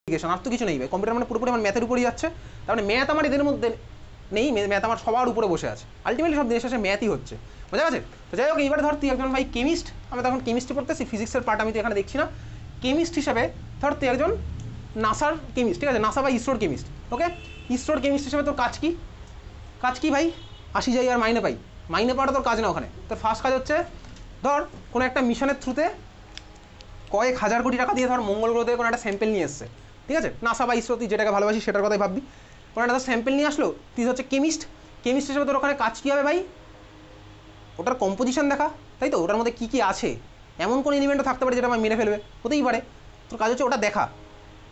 আর তো কিছু নেই ভাই, কম্পিউটার মানে পুরোপুরি আমার ম্যাথের উপরই যাচ্ছে। তার মানে ম্যাথ আমার এদের মধ্যে নেই, ম্যাথ আমার সবার উপরে বসে আছে। আলটিমেটলি সব দেশের শেষে ম্যাথই হচ্ছে, বোঝা গেছে? তো যাই হোক, এইবার ধর তুই একজন ভাই কেমিস্ট, আমি তখন কেমিস্ট্রি পড়তেছি, ফিজিক্সের পার্ট আমি তো এখানে দেখছি না। কেমিস্ট হিসাবে ধর তুই একজন নাসার কেমিস্ট, ঠিক আছে, নাসা বা ইসরোর কেমিস্ট। ওকে, ইসরোর কেমিস্ট হিসাবে তোর কাজ কি? কাজ কি ভাই? আসি যাই আর মাইনে পাই। মাইনে পাওয়াটা তোর কাজ না, ওখানে তোর ফার্স্ট কাজ হচ্ছে ধর কোনো একটা মিশনের থ্রুতে কয়েক হাজার কোটি টাকা দিয়ে ধর মঙ্গল গ্রহ থেকে কোনো একটা স্যাম্পেল নিয়ে এসছে, ঠিক আছে, নাসা বা ইসরো, তুই যেটাকে ভালোবাসি সেটার কথাই ভাববি। কোনো একটা স্যাম্পেল নিয়ে আসলো, তুই হচ্ছে কেমিস্ট। কেমিস্ট হিসেবে তোর ওখানে কাজ কী হবে ভাই? ওটার কম্পোজিশন দেখা, তাই তো, ওটার মধ্যে কী কী আছে, এমন কোনো এলিমেন্টও থাকতে পারে যেটা আমার মেরে ফেলবে, হতেই পারে। তোর কাজ হচ্ছে ওটা দেখা,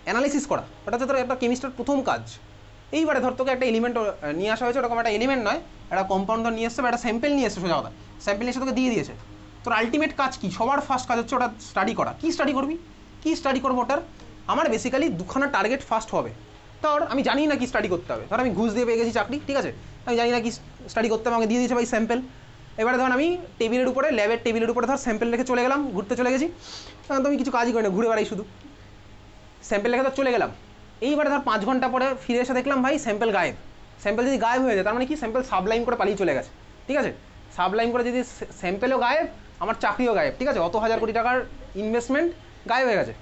অ্যানালিসিস করা, ওটা হচ্ছে তোর একটা কেমিস্টের প্রথম কাজ। এইবারে ধর তোকে একটা এলিমেন্ট নিয়ে আসা হয়েছে, ওরকম একটা এলিমেন্ট নয়, একটা কম্পাউন্ড ধর নিয়ে এসছে বা একটা স্যাম্পেল নিয়ে এসছে, সোজা কথা স্যাম্পেল নিয়ে এসে তোকে দিয়ে দিয়েছে। তোর আলটিমেট কাজ কি? সবার ফার্স্ট কাজ হচ্ছে ওটা স্টাডি করা। কী স্টাডি করবি? কী স্টাডি করবো ওটার? আমার বেসিক্যালি দুখানা টার্গেট ফার্স্ট হবে। ধর আমি জানি না কি স্টাডি করতে হবে, ধর আমি ঘুষ দিয়ে পেয়ে গেছি চাকরি, ঠিক আছে, আমি জানি না কি স্টাডি করতে হবে, আমাকে দিয়ে দিয়েছে ভাই স্যাম্পেল। এবারে ধর আমি টেবিলের উপরে, ল্যাবের টেবিলের উপরে ধর স্যাম্পেল রেখে চলে গেলাম, ঘুরতে চলে গেছি, তখন তো আমি কিছু কাজই করি না, ঘুরে বেড়াই শুধু। স্যাম্পেল রেখে ধর চলে গেলাম, এইবারে ধর 5 ঘন্টা পরে ফিরে এসে দেখলাম ভাই স্যাম্পেল গায়েব। স্যাম্পেল যদি গায়েব হয়ে যায় তার মানে কি? স্যাম্পেল সাবলাইম করে পালিয়ে চলে গেছে, ঠিক আছে। সাবলাইম করে যদি স্যাম্পেলও গায়েব, আমার চাকরিও গায়েব, ঠিক আছে, অত হাজার কোটি টাকার ইনভেস্টমেন্ট গায়েব হয়ে গেছে।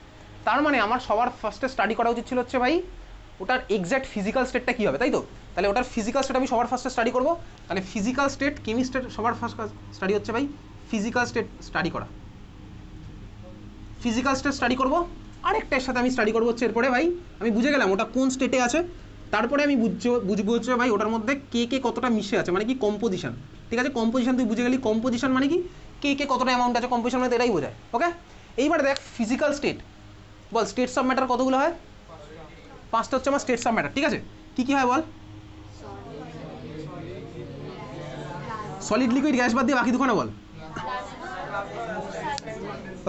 তার মানে আমার সবার ফার্স্টে স্টাডি করা উচিত ছিল হচ্ছে ভাই ওটার এক্স্যাক্ট ফিজিক্যাল স্টেটটা কী হবে, তাই তো? তাহলে ওটার ফিজিক্যাল স্টেট আমি সবার ফার্স্টে স্টাডি করবো। তাহলে ফিজিক্যাল স্টেট, কেমিস্ট্রির সবার ফার্স্ট স্টাডি হচ্ছে ভাই ফিজিক্যাল স্টেট স্টাডি করা। ফিজিক্যাল স্টেট স্টাডি করবো, আরেকটার সাথে আমি স্টাডি করবো হচ্ছে এরপরে ভাই আমি বুঝে গেলাম ওটা কোন স্টেটে আছে, তারপরে আমি বুঝবো হচ্ছে ভাই ওটার মধ্যে কে কে কতটা মিশে আছে, মানে কি কম্পোজিশন, ঠিক আছে। কম্পোজিশন তুই বুঝে গেলি, কম্পোজিশন মানে কি? কে কে কতটা অ্যামাউন্ট আছে কম্পোজিশন, মানে এটাই বোঝায়। ওকে, এইবার দেখ physical state, ball states of matter কতগুলো হয়? 5টা হচ্ছে আমার স্টেটস অফ ম্যাটার, ঠিক আছে। কী কী হয় বল? সলিড, লিকুইড, গ্যাস বাদ দিয়ে বাকি দুখানা বল।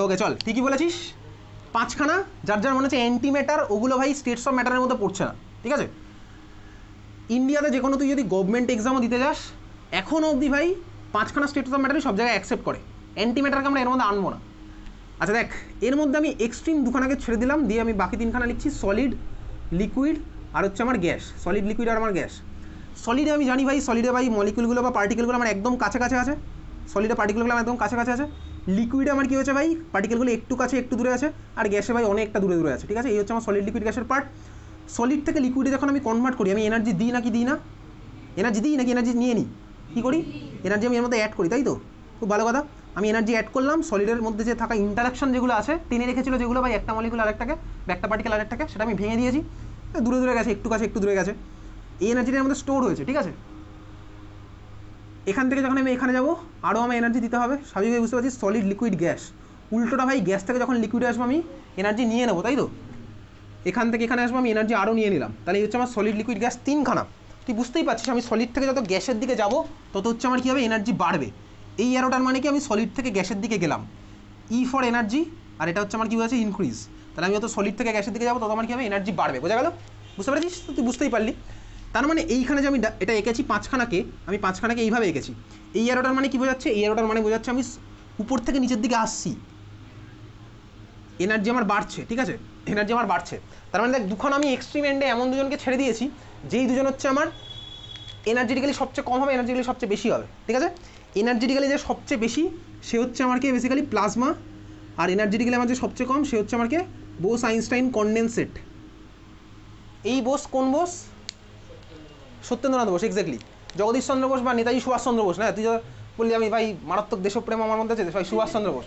ওকে চল, ঠিকই বলেছিস, 5খানা, যার যার মনে হচ্ছে অ্যান্টি ম্যাটার, ওগুলো ভাই স্টেটস অফ ম্যাটারের মধ্যে পড়ছে না, ঠিক আছে। ইন্ডিয়াতে যে কোনো তুই যদি গভর্নমেন্ট এক্সামও দিতে যাস, এখনও অবধি ভাই 5খানা স্টেটস অফ ম্যাটারই সব জায়গায় অ্যাকসেপ্ট করে, অ্যান্টি ম্যাটারকে আমরা এর মধ্যে আনবো না। আচ্ছা দেখ, এর মধ্যে আমি এক্সট্রিম দুখানাকে ছেড়ে দিলাম, দিয়ে আমি বাকি 3খানা লিখছি সলিড, লিকুইড আর হচ্ছে আমার গ্যাস। সলিড, লিকুইড আর আমার গ্যাস। সলিডে আমি জানি ভাই, সলিডে ভাই মলিকুলগুলো বা পার্টিকেলগুলো আমার একদম কাছাকাছি আছে, সলিডে পার্টিকেলগুলো আমার একদম কাছাকাছি আছে। লিকুইডে আমার কী হয়েছে ভাই, পার্টিকেলগুলো একটু কাছে একটু দূরে আছে, আর গ্যাসে ভাই অনেকটা দূরে দূরে আছে, ঠিক আছে। এই হচ্ছে আমার সলিড, লিকুইড, গ্যাসের পার্ট। সলিড থেকে লিকুইডে যখন আমি কনভার্ট করি, আমি এনার্জি দিই নাকি দিই না? এনার্জি দিই নাকি এনার্জি নিয়ে নিই? কী করি? এনার্জি আমি এর মধ্যে অ্যাড করি, তাই তো? খুব ভালো কথা, আমি এনার্জি অ্যাড করলাম। সলিডের মধ্যে যে থাকা ইন্টারাকশন যেগুলো আছে, টেনে রেখেছিল যেগুলো ভাই, একটা মলিকুল আরেকটাকে বা একটা পার্টিকেল আরেকটাকে, সেটা আমি ভেঙে দিয়েছি, দূরে দূরে গেছে, একটু কাছে একটু দূরে গেছে, এই এনার্জিটা আমাদের স্টোর হয়েছে, ঠিক আছে। এখান থেকে যখন আমি এখানে যাবো, আরও আমার এনার্জি দিতে হবে, স্বাভাবিকভাবে বুঝতে পারছি। সলিড, লিকুইড, গ্যাস, উল্টোটা ভাই, গ্যাস থেকে যখন লিকুইডে আসবো আমি এনার্জি নিয়ে নেবো, তাই তো। এখান থেকে এখানে আসবো, আমি এনার্জি আরও নিয়ে নিলাম, তাহলে এই হচ্ছে আমার সলিড, লিকুইড, গ্যাস 3খানা। তুই বুঝতেই পারছিস আমি সলিড থেকে যত গ্যাসের দিকে যাবো তত হচ্ছে আমার কী হবে, এনার্জি বাড়বে। এই অ্যারোটার মানে কি, আমি সলিড থেকে গ্যাসের দিকে গেলাম, ই ফর এনার্জি, আর এটা হচ্ছে আমার কী হয়েছে, ইনক্রিজ। তাহলে আমি যত সলিড থেকে গ্যাসের দিকে যাবো তত আমার কী হবে, এনার্জি বাড়বে, বোঝা গেল? বুঝতে পারছিস? তুই বুঝতেই পারলি। তার মানে এইখানে যে আমি এটা এঁকেছি 5খানাকে, আমি 5খানাকে এইভাবে এঁকেছি। এই অ্যারোটার মানে কী বোঝাচ্ছে? এই অ্যারোটার মানে বোঝাচ্ছে আমি উপর থেকে নিচের দিকে আসছি, এনার্জি আমার বাড়ছে, ঠিক আছে, এনার্জি আমার বাড়ছে। তার মানে দেখ, দুখানা আমি এক্সট্রিম এন্ডে এমন দুজনকে ছেড়ে দিয়েছি, যেই দুজন হচ্ছে আমার এনার্জেটিক্যালি সবচেয়ে কম হবে, এনার্জেটিক্যালি সবচেয়ে বেশি হবে, ঠিক আছে। এনার্জেটিক্যালি যে সবচেয়ে বেশি সে হচ্ছে আমার কি, বেসিক্যালি প্লাজমা, আর এনার্জেটিক্যালি আমার যে সবচেয়ে কম সে হচ্ছে আমার কি, বোস আইনস্টাইন কনডেনসেট। এই বোস কোন বোস? সত্যেন্দ্রনাথ বোস, এক্স্যাক্টলি। জগদীশ চন্দ্র বোস বা নেতাজি সুভাষচন্দ্র বোস না, তুই বললি আমি ভাই মারাত্মক দেশপ্রেম আমার মধ্যে আছে, ভাই সুভাষচন্দ্র বোস,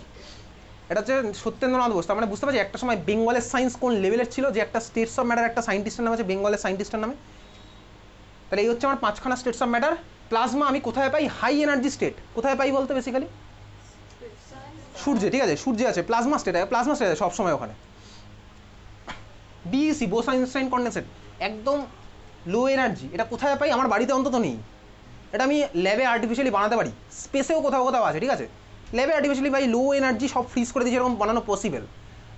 এটা হচ্ছে সত্যেন্দ্রনাথ বোস। তার মানে বুঝতে পারছি একটা সময় বেঙ্গলের সায়েন্স কোন লেভেলের ছিল, যে একটা স্টেটস অফ ম্যাটার একটা সায়েন্টিস্টের নাম আছে বেঙ্গলের সায়েন্টিস্টের নামে। তাহলে এই হচ্ছে আমার 5খানা স্টেটস অফ ম্যাটার। প্লাজমা আমি কোথায় পাই? High energy state. কোথায় পাই বলতে? বেসিক্যালি সূর্যে, ঠিক আছে, সূর্যে আছে প্লাজমা স্টেট, প্লাজমা স্টেট আছে সবসময় ওখানে। বিইসি, বোস আইনস্টাইন কনডেনসেট, একদম লো এনার্জি। এটা কোথায় পাই? আমার বাড়িতে অন্তত নেই, এটা আমি ল্যাবে আর্টিফিশিয়ালি বানাতে পারি, স্পেসেও কোথাও কোথাও আছে, ঠিক আছে। ল্যাবে আর্টিফিশিয়ালি ভাই লো এনার্জি সব ফ্রিজ করে দিয়েছি, এরকম বানানো পসিবল।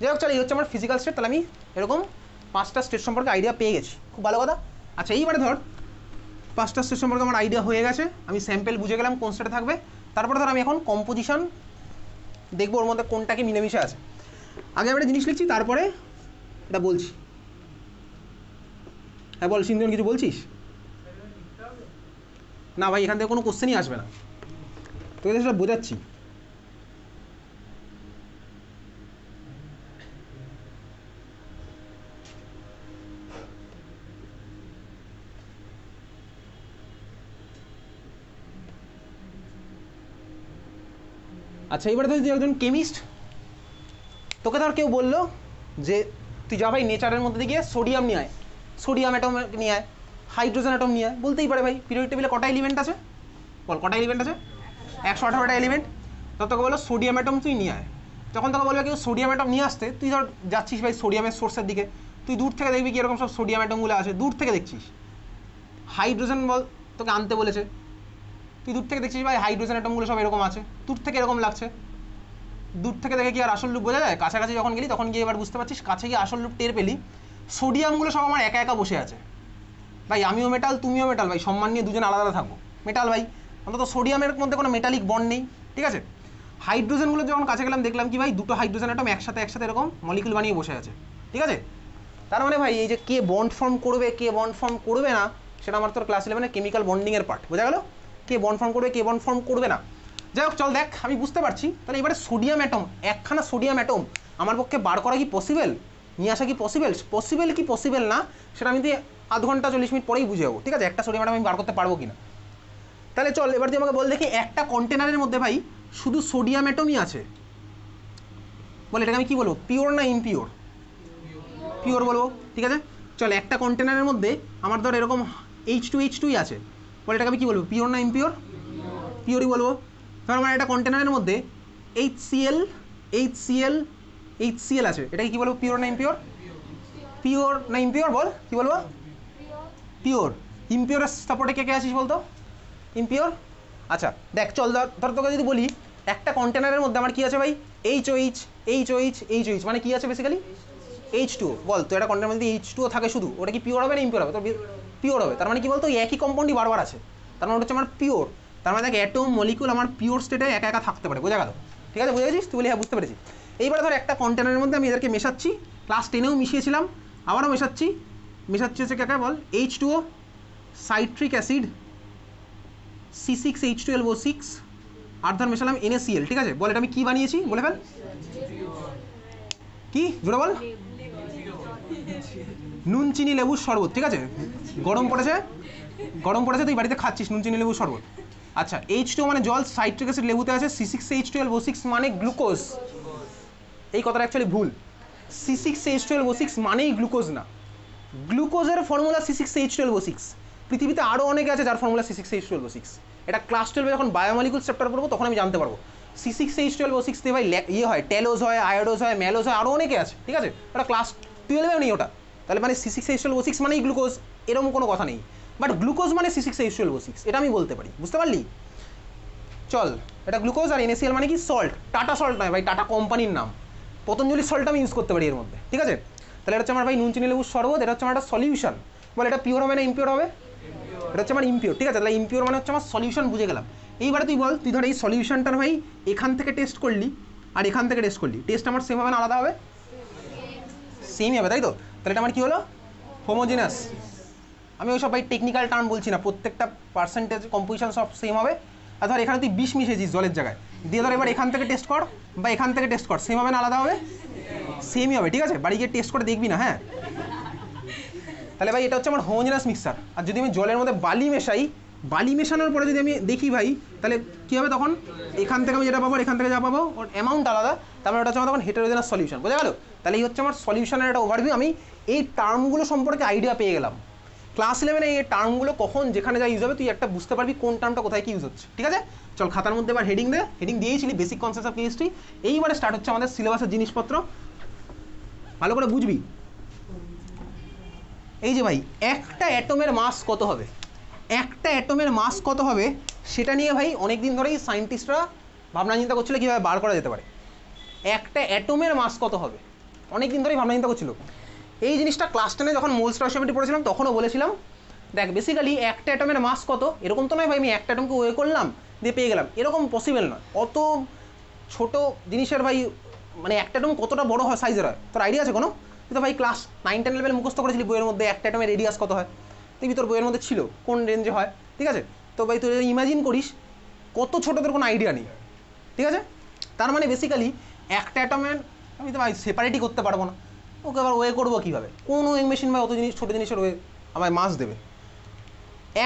যাই হোক চল, এই হচ্ছে আমার ফিজিক্যাল স্টেট। তাহলে আমি এরকম 5টা স্টেট সম্পর্কে আইডিয়া পেয়ে গেছি, খুব ভালো কথা। আচ্ছা এইবারে ধর 5টা স্টেট সম্পর্কে আমার আইডিয়া হয়ে গেছে, আমি স্যাম্পেল বুঝে গেলাম কোন স্টেটে থাকবে। তারপরে ধর আমি এখন কম্পোজিশন দেখবো ওর মধ্যে কোনটাকে মিলেমিশে আছে। আগে আমি একটা জিনিস লিখছি, তারপরে এটা বলছি। হ্যাঁ বল সিন্ধুজন, কিছু বলছিস? না ভাই, এখান থেকে কোনো কোশ্চেনই আসবে না, তোকে সেটা বোঝাচ্ছি। আচ্ছা এবারে ধর তুই একজন কেমিস্ট, তোকে ধর কেউ বললো যে তুই যা ভাই নেচারের মধ্যে দিয়ে গিয়ে সোডিয়াম নিয়ে আয়, সোডিয়াম অ্যাটম নিয়ে আয়, হাইড্রোজেন অ্যাটম নিয়ে আয়। বলতেই পারে ভাই পিরিয়ডিক টেবিলে কটা এলিমেন্ট আছে, বল কটা এলিমেন্ট আছে? 118টা এলিমেন্ট। তো তোকে বলো সোডিয়াম অ্যাটম তুই নিয়ে আয়। যখন তোকে বলবে কেউ সোডিয়াম অ্যাটম নিয়ে আসতে, তুই ধর যাচ্ছিস ভাই সোডিয়ামের সোর্সের দিকে, তুই দূর থেকে দেখবি কি এরকম সব সোডিয়াম অ্যাটমগুলো আছে, দূর থেকে দেখছিস। হাইড্রোজেন বল তোকে আনতে বলেছে, তুই দূর থেকে দেখছিস ভাই হাইড্রোজেন অ্যাটমগুলো সব এরকম আছে, দূর থেকে এরকম লাগছে। দূর থেকে দেখে কি আর আসল রূপ বোঝা যায়? কাছাকাছি যখন গেলি তখন গিয়ে এবার বুঝতে পারছিস, কাছে গিয়ে আসল রূপ টের পেলি। সোডিয়ামগুলো সব আমার একা একা বসে আছে ভাই, আমিও মেটাল তুমিও মেটাল ভাই, সম্মান নিয়ে দুজন আলাদা থাকবো, মেটাল ভাই, অন্তত সোডিয়ামের মধ্যে কোনো মেটালিক বন্ড নেই, ঠিক আছে। হাইড্রোজেনগুলো যখন কাছে গেলাম দেখলাম কি ভাই, দুটো হাইড্রোজেন অ্যাটম একসাথে এরকম মলিকুল বানিয়ে বসে আছে, ঠিক আছে। তার মানে ভাই এই যে কে বন্ড ফর্ম করবে কে বন্ড ফর্ম করবে না, সেটা আমার তোর ক্লাস 11 কেমিক্যাল বন্ডিংয়ের পার্ট, বোঝা গেল? কে বন্ড ফর্ম করবে কে বন্ড ফর্ম করবে না। যাই হোক চল দেখ, আমি বুঝতে পারছি। তাহলে এবারে সোডিয়াম অ্যাটম, একখানা সোডিয়াম অ্যাটম আমার পক্ষে বার করা কি পসিবল, নিয়ে আসা কি পসিবল? পসিবল কি পসিবল না সেটা আমি আধ ঘন্টা 40 মিনিট পরেই বুঝে যাবো, ঠিক আছে, একটা সোডিয়াম অ্যাটম আমি বার করতে পারবো কিনা। তাহলে চল এবার তুই আমাকে বল দেখি, একটা কন্টেনারের মধ্যে ভাই শুধু সোডিয়াম অ্যাটমই আছে, বল এটাকে আমি কি বলবো, পিওর না ইমপিওর? পিওর বলবো, ঠিক আছে। চল একটা কন্টেনারের মধ্যে আমার ধর এরকম H2H2ই আছে, বল এটাকে আমি কি বলবো, পিওর না ইমপিওর? পিওরই বলবো। ধর আমার একটা কন্টেনারের মধ্যে HCl আছে, এটাকে কি বলবো, পিওর না ইমপিওর? পিওর না ইমপিওর বল, কি বলবো? পিওর। ইমপিওরের সাপোর্টে কে কে আছিস বলতো? ইমপিওর। আচ্ছা দেখ চল ধর তোকে যদি বলি একটা কন্টেনারের মধ্যে আমার কি আছে ভাই, HOH মানে কি আছে বেসিক্যালি H2O, বল তো একটা কন্টেনারের মধ্যে H2O থাকে শুধু, ওটা কি পিওর হবে না ইমপিওর হবে? তো পিওর হবে। তার মানে কি বলতো, একই কম্পাউন্ডই বারবার আছে, তার মানে হচ্ছে আমার পিওর। তার মানে দেখ অ্যাটম মলিকুল আমার পিওর স্টেটে একা একা থাকতে পারে, বোঝা গেল? ঠিক আছে, বুঝে গেছিস তুই? বলি হ্যাঁ বুঝতে পেরেছি। এইবারে ধর একটা কন্টেনারের মধ্যে আমি এদেরকে মেশাচ্ছি, ক্লাস 10এও মিশিয়েছিলাম, আবারও মেশাচ্ছি হচ্ছে কাকে বল, H2O, সাইট্রিক অ্যাসিড C6H12O6, আর ধর মেশালাম NaCl, ঠিক আছে। বল এটা আমি কি বানিয়েছি, বলে ফেল। কি জোরে বল? নুন চিনি লেবুর শরবত, ঠিক আছে। গরম পড়েছে তুই বাড়িতে খাচ্ছিস নুন চিনি লেবুর শরবত। আচ্ছা H2O মানে জল, সাইট্রিক অ্যাসিড লেবুতে আছে, C6H12O6 মানে গ্লুকোজ। এই কথাটা অ্যাকচুয়ালি ভুল, C6H12O6 মানেই গ্লুকোজ না, গ্লুকোজের ফর্মুলা C6H12O6। পৃথিবীতে আরও অনেকে আছে যার ফর্মুলা C6H12O6। এটা ক্লাস 12 যখন বায়োমলিকুলস চ্যাপ্টার পড়বো তখন আমি জানতে পারবো। C6H12O6 দিয়ে ভাই ইয়ে হয়, টেলোজ হয়, আয়োডোজ হয়, ম্যালোজ হয়, আরও অনেকে আছে, ঠিক আছে। ওটা ক্লাস 12এও নেই ওটা। তাহলে মানে C6H12O6 মানেই গ্লুকোজ এরকম কোনো কথা নেই, বাট গ্লুকোজ মানে C6H12O6, এটা আমি বলতে পারি, বুঝতে পারলি? চল এটা গ্লুকোজ, আর NaCl মানে কি সল্ট, টাটা সল্ট নয় ভাই, টাটা কোম্পানির নাম, পতঞ্জলি সল্ট আমি ইউজ করতে পারি এর মধ্যে, ঠিক আছে। তাহলে এটা হচ্ছে আমার ভাই নুন চিনি লেবুর শরবত, এটা হচ্ছে আমার একটা সলিউশন। বলে এটা পিওর হবে না ইমপিওর হবে? এটা হচ্ছে আমার ইমপিওর, ঠিক আছে। তাহলে ইমপিওর মানে হচ্ছে আমার সলিউশন, বুঝে গেলাম। এইবারে তুই বল, তুই ধর এই সলিউশনটার ভাই এখান থেকে টেস্ট করলি আর এখান থেকে টেস্ট করলি, টেস্ট আমার সেম হবে না আলাদা হবে? সেমই হবে, তাই তো। তাহলে এটা আমার কি হলো, হোমোজিনাস। আমি ওই সব ভাই টেকনিক্যাল টার্ম বলছি না, প্রত্যেকটা পার্সেন্টেজ কম্পোজিশন সব সেম হবে। আর ধর এখানে তুই 20 মিশিয়েছিস জলের জায়গায়, দিয়ে ধর এবার এখান থেকে টেস্ট কর বা এখান থেকে টেস্ট কর, সেম হবে না আলাদা হবে? সেমই হবে, ঠিক আছে। বাড়ি গিয়ে টেস্ট করে দেখবি না, হ্যাঁ। তাহলে ভাই এটা হচ্ছে আমার হোমোজেনাস মিক্সচার। আর যদি আমি জলের মধ্যে বালি মেশাই, বালি মেশানোর পরে যদি আমি দেখি ভাই, তাহলে কী হবে তখন, এখান থেকে আমি যেটা পাবো এখান থেকে যা পাবো ওর অ্যামাউন্ট আলাদা, তারপরে ওটা হচ্ছে আমার তখন হেটেরোজেনাস সলিউশন, বোঝা গেল? তাহলে এই হচ্ছে আমার সলিউশনের একটা ওভারভিউ। আমি এই টার্মগুলো সম্পর্কে আইডিয়া পেয়ে গেলাম। ক্লাস 11 এই টার্মগুলো কখন যেখানে যা ইউজ হবে তুই একটা বুঝতে পারবি কোন টার্মটা কোথায় কি ইউজ হচ্ছে, ঠিক আছে। চল খাতার মধ্যে এবার হেডিং দে, হেডিং দিয়েছিলি বেসিক কনসেপ্ট অফ কেমিস্ট্রি। এইবারে স্টার্ট হচ্ছে আমাদের সিলেবাসের জিনিসপত্র, ভালো করে বুঝবি। এই যে ভাই একটা অ্যাটমের মাস কত হবে, একটা অ্যাটমের মাস কত হবে সেটা নিয়ে ভাই অনেক দিন ধরেই সায়েন্টিস্টরা ভাবনা চিন্তা করছিল কীভাবে বার করা যেতে পারে। একটা অ্যাটমের মাস কত হবে অনেক দিন ধরেই ভাবনা চিন্তা করছিল। এই জিনিসটা ক্লাস 10-এ যখন মোলস রেশিওটি পড়েছিলাম তখনও বলেছিলাম, দেখ বেসিক্যালি একটা অ্যাটমের মাস কত এরকম তো নয় ভাই আমি একটা অ্যাটমকে ওয়ে করলাম দিয়ে পেয়ে গেলাম, এরকম পসিবল নয়। অত ছোট জিনিসের ভাই মানে একটা অ্যাটম কতটা বড় হয় সাইজের হয় তোর আইডিয়া আছে কোনো? তুই তো ভাই ক্লাস 9-10 লেভেল মুখস্থ করেছিলি বইয়ের মধ্যে একটা অ্যাটমের রেডিয়াস কত হয়, দেখবি তোর বইয়ের মধ্যে ছিল কোন রেঞ্জে হয়, ঠিক আছে। তো ভাই তুই ইমাজিন করিস কত ছোটো, তোর কোনো আইডিয়া নেই, ঠিক আছে। তার মানে বেসিক্যালি একটা অ্যাটমের আমি তো ভাই সেপারেটই করতে পারবো না, ওকে আবার ওয়ে করবো কীভাবে, কোন ওয়েং মেশিন ভাই অত জিনিস ছোটো জিনিসের ওয়ে আমায় মাস দেবে।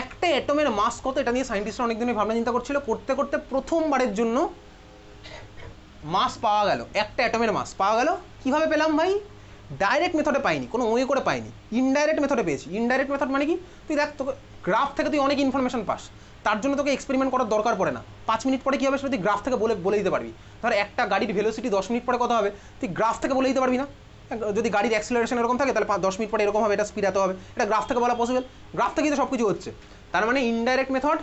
একটা অ্যাটমের মাস কত এটা নিয়ে সায়েন্টিস্টরা অনেকদিনই ভাবনা চিন্তা করছিল, করতে করতে প্রথমবারের জন্য মাস পাওয়া গেল, একটা অ্যাটমের মাস পাওয়া গেল। কীভাবে পেলাম ভাই? ডাইরেক্ট মেথডে পাইনি, কোনো ওয়ে করে পাইনি, ইনডাইরেক্ট মেথডে পেয়েছি। ইনডাইরেক্ট মেথড মানে কি, তুই দেখ তোকে গ্রাফ থেকে তুই অনেক ইনফরমেশন পাস, তার জন্য তোকে এক্সপেরিমেন্ট করার দরকার পড়ে না। 5 মিনিট পরে কী হবে সেটা তুই গ্রাফ থেকে বলে দিতে পারবি। ধর একটা গাড়ির ভেলোসিটি 10 মিনিট পরে কত হবে, তুই গ্রাফ থেকে বলে দিতে পারবি না। যদি গাড়ির অ্যাক্সিলারেশন এরকম থাকে তাহলে 10 মিনিট পরে এরকম হবে, এটা স্পিড এত হবে, এটা গ্রাফ থেকে বলা পসিবল। গ্রাফ থেকেই তো সব কিছু হচ্ছে। তার মানে ইনডাইরেক্ট মেথড,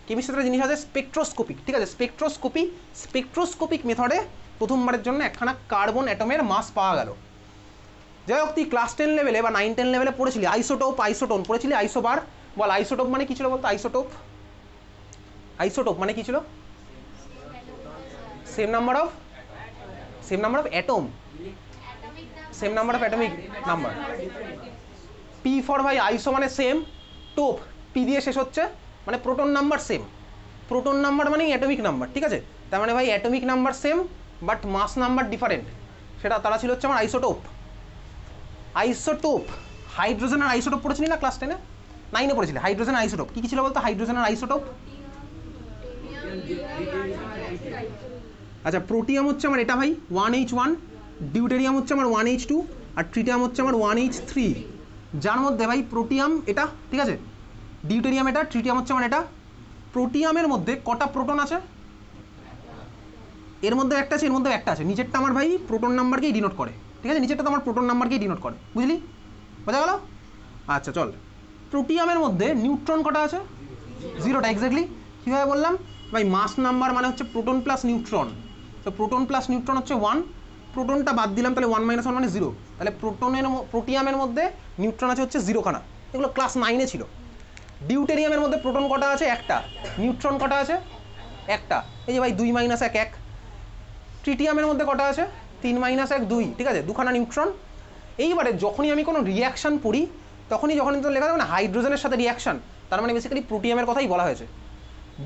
কেমিস্ট্রিতে জিনিস আছে স্পেকট্রোস্কোপিক, ঠিক আছে। স্পেকট্রোস্কোপিক মেথডে প্রথমবারের জন্য একখানা কার্বন অ্যাটমের মাস পাওয়া গেল। যাই হোক, তুই ক্লাস 10 লেভেলে বা 9-10 লেভেলে পড়েছিলি আইসোটোন পড়েছিলি, আইসোবার। বল আইসোটোপ মানে কী ছিল বলতো? আইসোটোপ মানে কী ছিল? Same number of atom, same number of atomic number. P for ভাই আইসো মানে সেম, টোপ পি দিয়ে শেষ হচ্ছে, মানে proton number same. Proton number মানে অ্যাটমিক নাম্বার, ঠিক আছে। তার মানে ভাই atomic number same but mass number different, সেটা তারা ছিল হচ্ছে আমার আইসোটোপ। হাইড্রোজেনের আইসোটোপ পড়েছিলি না ক্লাস 10-এ? 9-এ পড়েছিলি হাইড্রোজেনের আইসোটোপ। কী ছিল বলতো হাইড্রোজেনের আইসোটোপ? আচ্ছা, প্রোটিয়াম হচ্ছে আমার এটা ভাই 1H1, ডিউটেরিয়াম হচ্ছে আমার 1H2, আর ট্রিটিয়াম হচ্ছে আমার 1H3। যার মধ্যে ভাই প্রোটিয়াম এটা, ঠিক আছে, ডিউটেরিয়াম এটা, ট্রিটিয়াম হচ্ছে আমার এটা। প্রোটিয়ামের মধ্যে কটা প্রোটন আছে? এর মধ্যে একটা আছে, এর মধ্যে একটা আছে। নিচেরটা আমার ভাই প্রোটন নাম্বারকেই ডিনোট করে, ঠিক আছে, নিচেরটা তো আমার প্রোটন নাম্বারকেই ডিনোট করে, বুঝলি? বোঝা গেল? আচ্ছা চল, প্রোটিয়ামের মধ্যে নিউট্রন কটা আছে? 0টা। এক্স্যাক্টলি কীভাবে বললাম ভাই? মাস নাম্বার মানে হচ্ছে প্রোটন প্লাস নিউট্রন, তো প্রোটন প্লাস নিউট্রন হচ্ছে 1, প্রোটনটা বাদ দিলাম তাহলে 1 - 1 মানে 0, তাহলে প্রোটিয়ামের মধ্যে নিউট্রন আছে হচ্ছে 0খানা। এগুলো ক্লাস 9-এ ছিল। ডিউটেরিয়ামের মধ্যে প্রোটন কটা আছে? একটা। নিউট্রন কটা আছে? একটা। এই যে ভাই 2 - 1 1। ট্রিটিয়ামের মধ্যে কটা আছে? 3 - 1 2, ঠিক আছে, 2খানা নিউট্রন। এইবারে যখনই আমি কোনো রিয়াকশান পড়ি তখনই তো লেখা থাকবে না হাইড্রোজেনের সাথে রিয়াকশান, তার মানে বেসিক্যালি প্রোটিয়ামের কথাই বলা হয়েছে।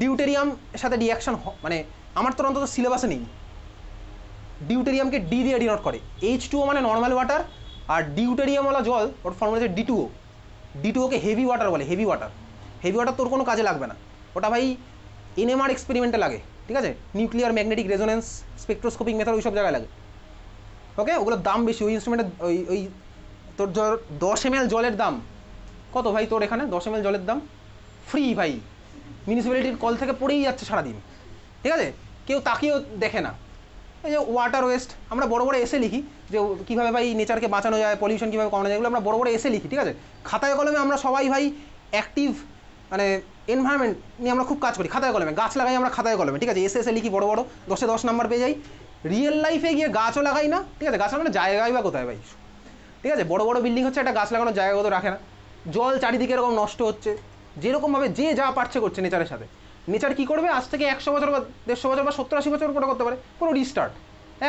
ডিউটেরিয়াম সাথে রিয়াকশান মানে আমার তো অন্তত সিলেবাসে নেই। ডিউটেরিয়ামকে ডি দিয়ে ডিনোট করে, H2O মানে নর্মাল ওয়াটার, আর ডিউটেরিয়ামওয়ালা জল ওর ফর্মুলা হচ্ছে D2O। D2Oকে হেভি ওয়াটার বলে। হেভি ওয়াটার তোর কোনো কাজে লাগবে না, ওটা ভাই NMR এক্সপেরিমেন্টে লাগে, ঠিক আছে, nuclear magnetic resonance spectroscopic method ওই সব জায়গায় লাগে। ওকে, ওগুলোর দাম বেশি। ওই ইনস্ট্রুমেন্টের ওই তোর 10 ml জলের দাম কত ভাই? তোর এখানে 10 ml জলের দাম ফ্রি ভাই, মিউনিসিপ্যালিটির কল থেকে পড়েই যাচ্ছে সারাদিন, ঠিক আছে, কেউ তাকিয়েও দেখে না। এই যে ওয়াটার ওয়েস্ট আমরা বড় বড় এসে লিখি যে কীভাবে ভাই নেচারকে বাঁচানো যায়, পলিউশন কীভাবে কমানো যায়, এগুলো আমরা বড় বড় এসে লিখি, ঠিক আছে। খাতায় কলমে আমরা সবাই ভাই অ্যাক্টিভ, মানে এনভায়রনমেন্ট নিয়ে আমরা খুব কাজ করি খাতায় কলমে, গাছ লাগাই আমরা খাতায় কলমে, ঠিক আছে, এসে লিখি বড় বড়, 10-এ 10 নাম্বার পেয়ে যাই। রিয়েল লাইফে গিয়ে গাছও লাগাই না, ঠিক আছে, গাছ লাগানোর জায়গাই বা কোথায় ভাই, ঠিক আছে। বড় বড় বিল্ডিং হচ্ছে, একটা গাছ লাগানোর জায়গা তো রাখে না। জল চারিদিকে এরকম নষ্ট হচ্ছে, যেরকমভাবে যে যা পারছে করছে নেচারের সাথে। নেচার কী করবে? আজ থেকে 100 বছর বা 150 বছর বা 70-80 বছর পরে করতে পারে পুরো রিস্টার্ট,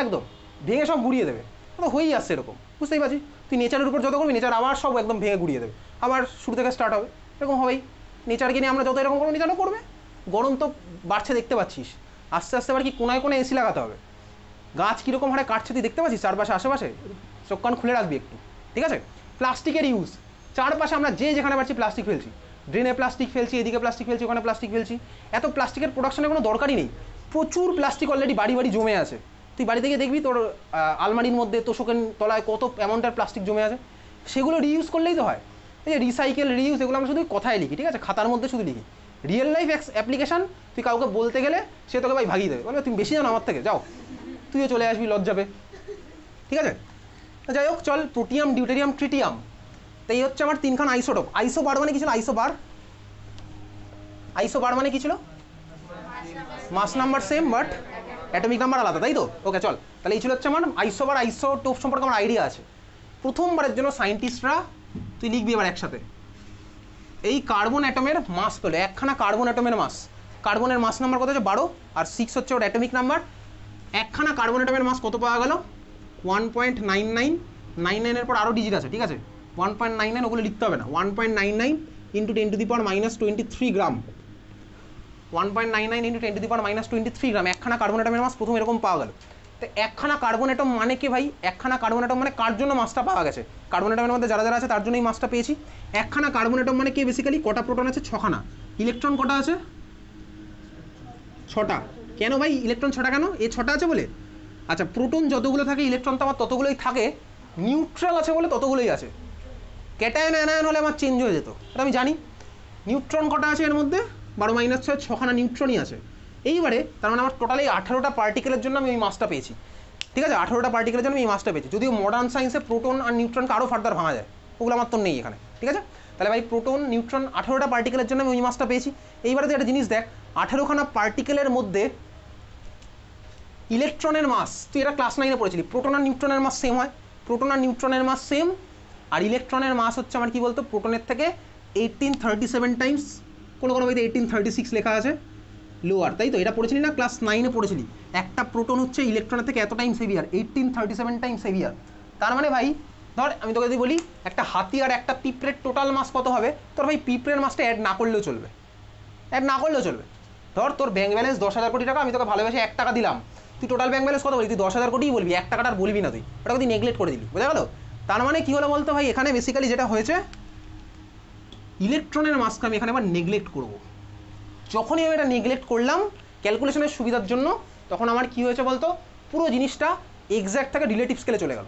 একদম ভেঙে সব গুড়িয়ে দেবে। তো হয়েই আসছে এরকম, বুঝতেই পারছি। তুই নেচারের উপর যত করবি নেচার আবার সব একদম ভেঙে গুড়িয়ে দেবে, আবার শুরু থেকে স্টার্ট হবে, এরকম হবেই। নেচারকে নিয়ে আমরা যত এরকম করবো নেচারও করবে। গরম তো বাড়ছে দেখতে পাচ্ছিস, আস্তে আস্তে আবার কি কোনায় কোনায় এসি লাগাতে হবে। গাছ কীরকম হারে কাটছে তুই দেখতে পাচ্ছিস চারপাশে আশেপাশে, চোখ কান খুলে রাখবি একটু, ঠিক আছে। প্লাস্টিকের ইউজ, চারপাশে আমরা যেখানে পাচ্ছি প্লাস্টিক ফেলছি, ড্রেনে প্লাস্টিক ফেলছি, এদিকে প্লাস্টিক ফেলছি, ওখানে প্লাস্টিক ফেলছি। এত প্লাস্টিকের প্রোডাকশনের কোনো দরকারই নেই, প্রচুর প্লাস্টিক অলরেডি বাড়ি বাড়ি জমে আছে। তুই বাড়ি থেকে দেখবি তোর আলমারির মধ্যে তোষকের তলায় কত অ্যামাউন্টের প্লাস্টিক জমে আছে, সেগুলো রিইউজ করলেই তো হয়। এই যে রিসাইকেল রিইউজ এগুলো আমরা শুধু কথায় লিখি, ঠিক আছে, খাতার মধ্যে শুধু লিখি। রিয়েল লাইফ অ্যাপ্লিকেশান তুই কাউকে বলতে গেলে সে তোকে ভাই ভাগিয়ে দেবে, বলবে তুমি বেশি জানো আমার থেকে, যাও তুইও চলে আসবি লজ্জাবে, ঠিক আছে। যাই হোক চল, প্রোটিয়াম, ডিউটেরিয়াম, ট্রিটিয়াম, তো এই হচ্ছে আমার 3খান আইসোটোপ। আইসোবার মানে কি ছিল? আইসোবার মানে কি ছিল? Mass number same but atomic number আলাদা, তাই তো? ওকে চল, তাহলে এই ছিল হচ্ছে আমার আইসোবার। আইসোটোপ সম্পর্কে আমার আইডিয়া আছে। প্রথমবারের জন্য সায়েন্টিস্টরা, তুই লিখবি এবার একসাথে, এই কার্বন অ্যাটমের মাস পেলো, একখানা কার্বন অ্যাটমের মাস। কার্বনের মাস নাম্বার কত হচ্ছে? 12, আর 6 হচ্ছে ওর অ্যাটমিক নাম্বার। একখানা কার্বন অ্যাটমের মাস কত পাওয়া গেল? 1.99 99 পর আরও ডিজিট আছে, ঠিক আছে, 1.99 ওগুলো লিখতে হবে না, 1.99 ইন্টু 10⁻23 গ্রাম, 1.99 ইন্টু 10⁻23 গ্রাম, একখানা কার্বন অ্যাটমের মাস প্রথম এরকম পাওয়া গেল। তো একখানা কার্বন অ্যাটম মানে কি ভাই, একখানা কার্বন অ্যাটম মানে কার জন্য মাসটা পাওয়া গেছে, কার্বন অ্যাটমের মধ্যে যারা যারা আছে তার জন্য এই মাসটা পেয়েছি। একখানা কার্বন অ্যাটম মানে কি, বেসিক্যালি কটা প্রোটন আছে, 6খানা, ইলেকট্রন কটা আছে, 6টা। কেন ভাই ইলেকট্রন 6টা কেন, এ 6টা আছে বলে? আচ্ছা, প্রোটন যতগুলো থাকে ইলেকট্রন তো আমার ততগুলোই থাকে, নিউট্রাল আছে বলে ততগুলোই আছে, ক্যাটায়ন অ্যানায়ন হলে আমার চেঞ্জ হয়ে যেত, এটা আমি জানি। নিউট্রন কটা আছে এর মধ্যে, 12 - 6, 6খানা নিউট্রনই আছে। এইবারে তার মানে আমার টোটালি 18টা পার্টিকেলের জন্য আমি এই মাসটা পেয়েছি, ঠিক আছে, 18টা পার্টিকেলের জন্য আমি এই মাসটা পেয়েছি। যদিও মডার্ন সায়েন্সে প্রোটন আর নিউট্রনকে আরও ফার্দার ভাঙা যায়, ওগুলো আমার তো নেই এখানে, ঠিক আছে। তাহলে ভাই প্রোটন নিউট্রন 18টা পার্টিকেলের জন্য আমি ওই মাসটা পেয়েছি। এইবারে তুই একটা জিনিস দেখ, 18খানা পার্টিকেলের মধ্যে ইলেকট্রনের মাস, তুই এটা ক্লাস 9-এ পড়েছিলি, প্রোটন আর নিউট্রনের মাস সেম হয়, প্রোটন আর নিউট্রনের মাস সেম, আর ইলেকট্রনের মাস হচ্ছে আমার কি বলতো, প্রোটনের থেকে 1837 টাইমস, কোনো কোনো বইতে 1836 লেখা আছে, লোয়ার, তাই তো? এটা পড়েছিলি না, ক্লাস 9-এ পড়েছিলি, একটা প্রোটন হচ্ছে ইলেকট্রনের থেকে এত টাইমস হেভিয়ার, 1837 টাইমস হেভিয়ার। তার মানে ভাই ধর আমি তোকে যদি বলি একটা হাতি আর একটা পিঁপড়ের টোটাল মাস কত হবে, তোর ভাই পিঁপড়ের মাসটা অ্যাড না করলেও চলবে, অ্যাড না করলেও চলবে। ধর তোর ব্যাঙ্ক ব্যালেন্স 10,000 কোটি টাকা, আমি তোকে ভালোবেসে 1 টাকা দিলাম, তুই টোটাল ব্যাঙ্ক ব্যালেন্স কত বলি, তুই 10,000 কোটিই বলবি, 1 টাকাটা আর বলবি না, তুই ওটাকে তুই নেগলেক্ট করে দিলি, বোঝা গেল? তার মানে কি হলো বলতো ভাই, এখানে বেসিক্যালি যেটা হয়েছে, ইলেকট্রনের মাসকে আমি এখানে আবার নেগলেক্ট করবো। যখনই আমি এটা নেগলেক্ট করলাম ক্যালকুলেশনের সুবিধার জন্য, তখন আমার কি হয়েছে বলতো, পুরো জিনিসটা এক্স্যাক্ট থেকে রিলেটিভ স্কেলে চলে গেল।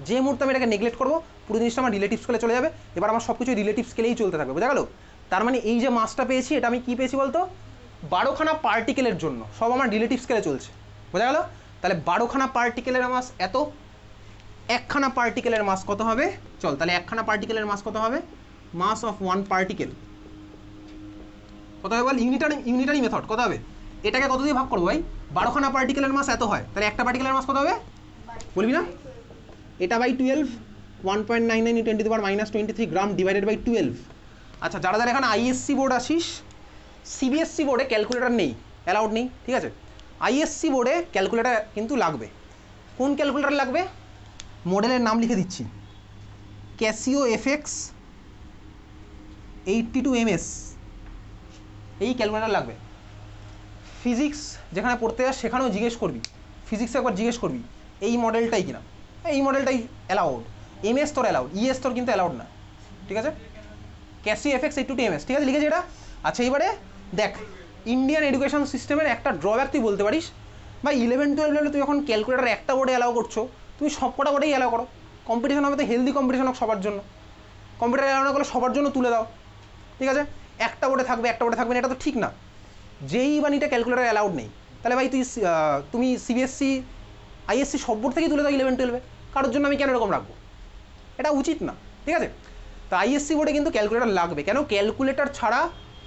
যে মুহূর্তে আমি এটাকে নেগলেক্ট করবো, পুরো জিনিসটা আমার রিলেটিভ স্কেলে চলে যাবে, এবার আমার সব কিছু রিলেটিভ স্কেলেই চলতে থাকবে, বোঝা গেল? তার মানে এই যে মাসটা পেয়েছি, এটা আমি কি পেয়েছি বলতো, 12খানা পার্টিকেলের জন্য, সব আমার রিলেটিভ স্কেলে চলছে, বোঝা গেল? তাহলে 12খানা পার্টিকেলের মাস এত, একখানা পার্টিকেলের মাস কত হবে, চল তাহলে একখানা পার্টিকেলের মাস কত হবে, মাস অফ ওয়ান পার্টিকেল কত হবে বল, ইউনিটারি মেথড কত হবে, এটাকে কত দিয়ে ভাগ করবো ভাই, 12খানা পার্টিকেলের মাস এত হয়, তাহলে একটা পার্টিকেলের মাস কত হবে বলবি না, এটা বাই 12, 1.99 × 10⁻23 গ্রাম ডিভাইডেড বাই 12। আচ্ছা, যারা যারা এখানে আইএসসি বোর্ড আসিস, সিবিএসসি বোর্ডে ক্যালকুলেটার নেই, অ্যালাউড নেই, ঠিক আছে, আইএসসি বোর্ডে ক্যালকুলেটার কিন্তু লাগবে। কোন ক্যালকুলেটার লাগবে, মডেলের নাম লিখে দিচ্ছি, ক্যাসিও FX 82MS, এই ক্যালকুলেটার লাগবে। ফিজিক্স যেখানে পড়তে যাস সেখানেও জিজ্ঞেস করবি, ফিজিক্সে একবার জিজ্ঞেস করবি এই মডেলটাই কিনা, এই মডেলটাই অ্যালাউড, MS তোর অ্যালাউড, ES তোর কিন্তু অ্যালাউড না, ঠিক আছে, ক্যাসিও FX 82MS, ঠিক আছে, লিখেছি এটা। আচ্ছা, এবারে দেখ, ইন্ডিয়ান এডুকেশন সিস্টেমের একটা ড্রব্যাক তুই বলতে পারিস, বা 11-12 লেভেলে তুই যখন ক্যালকুলেটার একটা বোর্ডে অ্যালাউ করছো, তুমি সব কটা বোর্ডেই অ্যালাউ করো, কম্পিটিশন হবে তো হেলদি কম্পিটিশন হোক সবার জন্য, কম্পিউটার অ্যালাউ না করলে সবার জন্য তুলে দাও, ঠিক আছে, একটা বোর্ডে থাকবে একটা বোর্ডে থাকবে না, এটা তো ঠিক না। যেই বানিটা ক্যালকুলেটার অ্যালাউড নেই, তাহলে ভাই তুমি সিবিএসসি আইএসসি সব বোর্ড থেকেই তুলে দাও 11-12-এ, কারোর জন্য আমি কেন এরকম রাখবো, এটা উচিত না, ঠিক আছে। তো আইএসসি বোর্ডে কিন্তু ক্যালকুলেটার লাগবে, কেন, ক্যালকুলেটার ছাড়া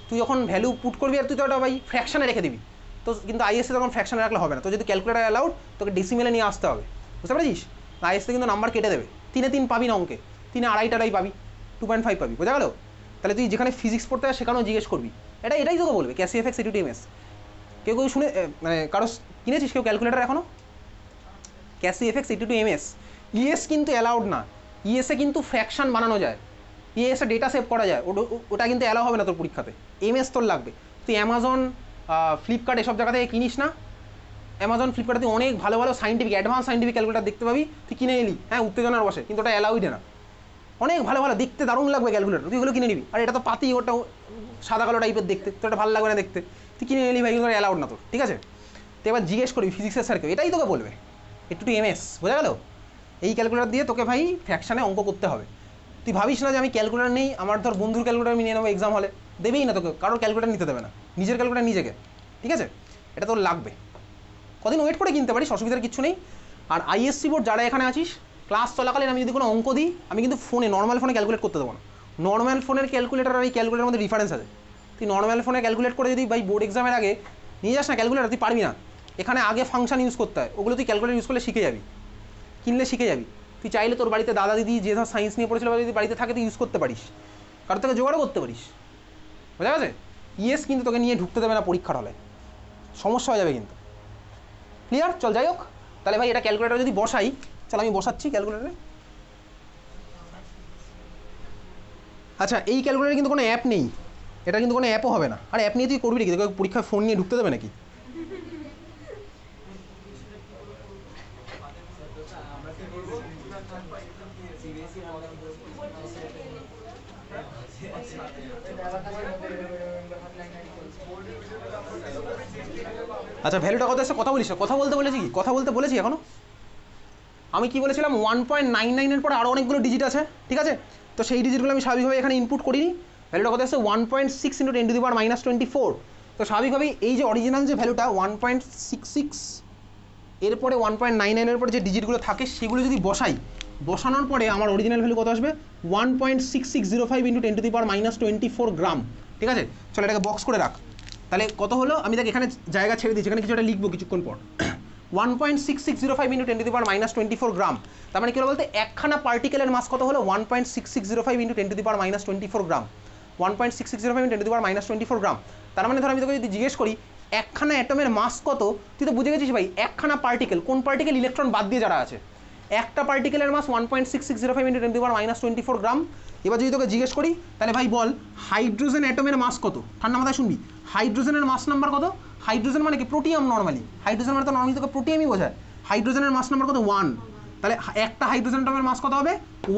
তুই যখন ভ্যালু পুট করবি আর তুই তো ওটা ভাই ফ্র্যাকশানে রেখে দিবি, তো কিন্তু আইএসসি তখন ফ্র্যাকশানে রাখলে হবে না, তো যদি ক্যালকুলেটার অ্যালাউড তোকে ডেসিমেলে নিয়ে আসতে হবে, বুঝতে পারছিস, আইএসসি কিন্তু নাম্বার কেটে দেবে, 3-3 পাবি না অঙ্কে, 3-2.5 পাবি, 2.5 পাবি, বোঝা গেল? তাহলে তুই যেখানে ফিজিক্স পড়তে হয় সেখানেও জিজ্ঞেস করবি, এটাই তোকে বলবে ক্যাসিও FX 82MS। কেউ শুনে মানে কারো কিনেছিস কেউ ক্যালকুলেটার এখনও, ক্যাসিও FX 82MS? ES কিন্তু অ্যালাউড না, ES-এ কিন্তু ফ্র্যাকশান বানানো যায়, ES-এ ডেটা সেভ করা যায়, ওটা কিন্তু অ্যালাউ হবে না তোর পরীক্ষাতে, MS তোর লাগবে। তুই অ্যামাজন, ফ্লিপকার্ট এসব জায়গা থেকে কিনিস না, অ্যামাজন ফ্লিপকার্টে তুই অনেক ভালো ভালো সাইন্টিফিক অ্যাডভান্স সাইন্টিফিক ক্যালকুলেটার দেখতে পাবি, তুই কিনে এলি, হ্যাঁ উত্তেজনার বসে, কিন্তু ওটা অ্যালাউড না, অনেক ভালো ভালো দেখতে দারুণ লাগবে ক্যালকুলেটার, তুই এগুলো কিনে নিবি, আর এটা তো পাতি, ওটা সাদা কালো টাইপের দেখতে, তো এটা ভালো লাগবে না দেখতে, তুই কিনে নিলি ভাই, কিন্তু অ্যালাউড না তোর, ঠিক আছে। তো এবার জিজ্ঞেস করবি ফিজিক্সের স্যারকে, এটাই তোকে বলবে 82MS, বোঝা গেল? এই ক্যালকুলেটার দিয়ে তোকে ভাই ফ্র্যাকশানে অঙ্ক করতে হবে। তুই ভাবিস না যে আমি ক্যালকুলেটার নেই, আমার ধর বন্ধুর ক্যালকুলেটার আমি নিয়ে নেবো এক্সাম হলে, দেবেই না তোকে, কারোর ক্যালকুলেটার নিতে দেবে না, নিজের ক্যালকুলেটার নিজেকে, ঠিক আছে, এটা তোর লাগবে, কদিন ওয়েট করে কিনতে পারিস, অসুবিধার কিছু নেই। আর আইএসসি বোর্ড যারা এখানে আছিস, ক্লাস চলাকালীন আমি যদি কোনো অঙ্ক দিই, আমি কিন্তু ফোনে নর্মাল ফোনে ক্যালকুলেট করতে দেবো না, নর্মাল ফোনের ক্যালকুলেটার আর এই ক্যালকুলেটারের মধ্যে ডিফারেন্স আছে, তুই নর্মাল ফোনে ক্যালকুলেট করে যদি ভাই বোর্ড এক্সামের আগে নিয়ে যাস না ক্যালকুলেটার, তুই পারবি না, এখানে আগে ফাংশন ইউজ করতে হয়, ওগুলো তুই ক্যালকুলেটার ইউজ করলে শিখে যাবি, কিনলে শিখে যাবি, তুই চাইলে তোর বাড়িতে দাদা দিদি যে ধর সায়েন্স নিয়ে পড়েছিল যদি বাড়িতে থাকে তুই ইউজ করতে পারিস, কারোর থেকে জোগাড়ও করতে পারিস, বোঝা গেছে। ইএস কিন্তু তোকে নিয়ে ঢুকতে দেবে না পরীক্ষার হলে, সমস্যা হয়ে যাবে কিন্তু, ক্লিয়ার? চল যাই হোক, তাহলে ভাই এটা ক্যালকুলেটার যদি বসাই, চল আমি বসাচ্ছি ক্যালকুলেটারে, আচ্ছা এই ক্যালকুলেটারে কিন্তু কোনো অ্যাপ নেই, এটা কিন্তু কোনো অ্যাপও হবে না। আর অ্যাপ নিয়ে তুই করবি নাকি? তোকে পরীক্ষায় ফোন নিয়ে ঢুকতে দেবে নাকি? আচ্ছা ভ্যালুটা কত এসে কথা বলিস? কথা বলতে বলেছি কি? কথা বলতে বলেছি এখনো? আমি কি বলেছিলাম 1.99 এর পরে আরও অনেকগুলো ডিজিট আছে, ঠিক আছে? তো সেই ডিজিটগুলো আমি স্বাভাবিকভাবে এখানে ইনপুট করিনি। ভ্যালুটা কত এসে 1.6 × 10⁻²৪। তো স্বাভাবিকভাবেই এই যে অরিজিনাল যে ভ্যালুটা 1.66 এরপরে 1.99 এর পরে যে ডিজিটগুলো থাকে সেগুলো যদি বসানোর পরে আমার অরিজিনাল ভ্যালু কত আসবে? 1.6605 × 10⁻²৪ গ্রাম, ঠিক আছে? চলো এটাকে বক্স করে রাখ। তাহলে কত হলো? আমি দেখ এখানে জায়গা ছেড়ে দিচ্ছি, এখানে কিছু একটা লিখবো কিছুক্ষণ পর। 1.6605 × 10⁻²৪ গ্রাম। তার মানে কী হলো বলতে, একখানা পার্টিকেলের মাস কত হলো? 1.6605 × 10⁻²৪ গ্রাম। 1.6605 × 10⁻²৪ গ্রাম। তার মানে ধর আমি তোকে যদি জিজ্ঞেস করি একখানা অ্যাটমের মাস কত, তুই তো বুঝে গেছিস ভাই একখানা পার্টিকেল, কোন পার্টিকেল? ইলেকট্রন বাদ দিয়ে যারা আছে। একটা পার্টিকেলের মাস 1.6605 × 10⁻²৪ গ্রাম। এবার যদি তোকে জিজ্ঞেস করি তাহলে ভাই বল হাইড্রোজেন অ্যাটমের মাস কত? ঠান্ডা মাথায় শুনবি, হাইড্রোজেনের মাস নাম্বার কত? হাইড্রোজেন মানে কি? প্রোটিয়াম। নর্মালি হাইড্রোজেন মানে তো নর্মালি তোকে প্রোটিয়ামই বোঝায়। হাইড্রোজেনের মাস নাম্বার কত? 1। তাহলে একটা হাইড্রোজেন অ্যাটমের মাস কত হবে?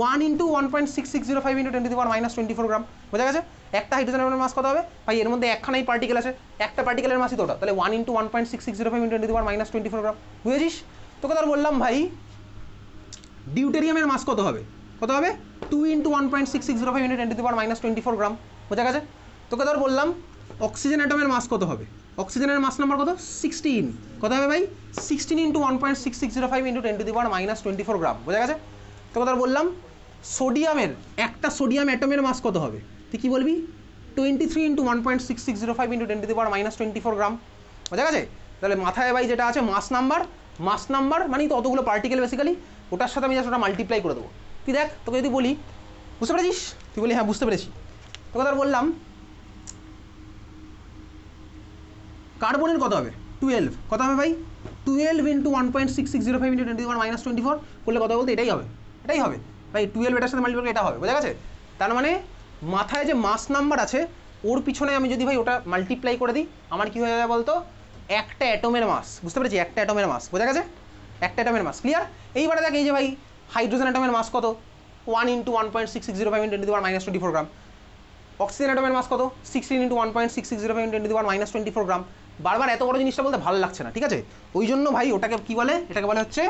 1 × 1.6605 × 10⁻²৪ গ্রাম। বোঝা গেছে? একটা হাইড্রোজেন অ্যাটমের মাস কত হবে? ভাই এর মধ্যে একখানাই পার্টিকেল আছে, একটা পার্টিকেলের মাসই তো ওটা, তাহলে 1 × 1.6605 × 10⁻²৪ গ্রাম। বুঝেছিস? তোকে তার বললাম ভাই ডিউটেরিয়ামের মাস কত হবে? কত হবে? 2 × 1.6605 × 10⁻²৪ গ্রাম। বোঝা গেছে? তোকে ধর বললাম অক্সিজেন অ্যাটমের মাস কত হবে? অক্সিজেনের মাস নাম্বার কত? 16। কত হবে ভাই? 16 × 1.6605 × 10⁻²৪ গ্রাম। বোঝা গেছে? তোকে ধর বললাম সোডিয়ামের, একটা সোডিয়াম অ্যাটমের মাস কত হবে? তুই কী বলবি? 23 × 1.6605 × 10⁻²৪ গ্রাম। বোঝা গেছে? তাহলে মাথায় ভাই যেটা আছে মাস নাম্বার মানে তো অতগুলো পার্টিকেল বেসিক্যালি, ওটার সাথে আমি জাস্ট ওটা মাল্টিপ্লাই করে দেবো। তুই দেখ তোকে যদি বলি বুঝতে পেরেছিস? তুই বলি হ্যাঁ বুঝতে পেরেছি। তোকে ধর বললাম কার্বনের কত হবে? 12। কত হবে ভাই? 12 × 1.6605 × 10⁻²৪ করলে কত বলতে এটাই হবে, এটাই হবে ভাই। 12 এটার সাথে মাল্টিপ্লাই এটা হবে। বোঝা গেছে? তার মানে মাথায় যে মাস নাম্বার আছে ওর পিছনে আমি যদি ভাই ওটা মাল্টিপ্লাই করে দিই আমার কি হয়ে যাবে বলতো? একটা অ্যাটমের মাস। বুঝতে পেরেছি? একটা অ্যাটমের মাস। বোঝা গেছে? একটা অ্যাটমের মাস। ক্লিয়ার? এইবারে দেখ এই যে ভাই হাইড্রোজেন অ্যাটমের মাস কত? 1 × 1.6605 × 10⁻²৪ গ্রাম। অক্সিজেন অ্যাটমের মাস কত? 16 × 1.6605 × 10⁻²৪ গ্রাম। বারবার এত বড় জিনিসটা বলতে ভালো লাগছে না, ঠিক আছে? ওই জন্য ভাই ওটাকে কি বলে? এটাকে বলে হচ্ছে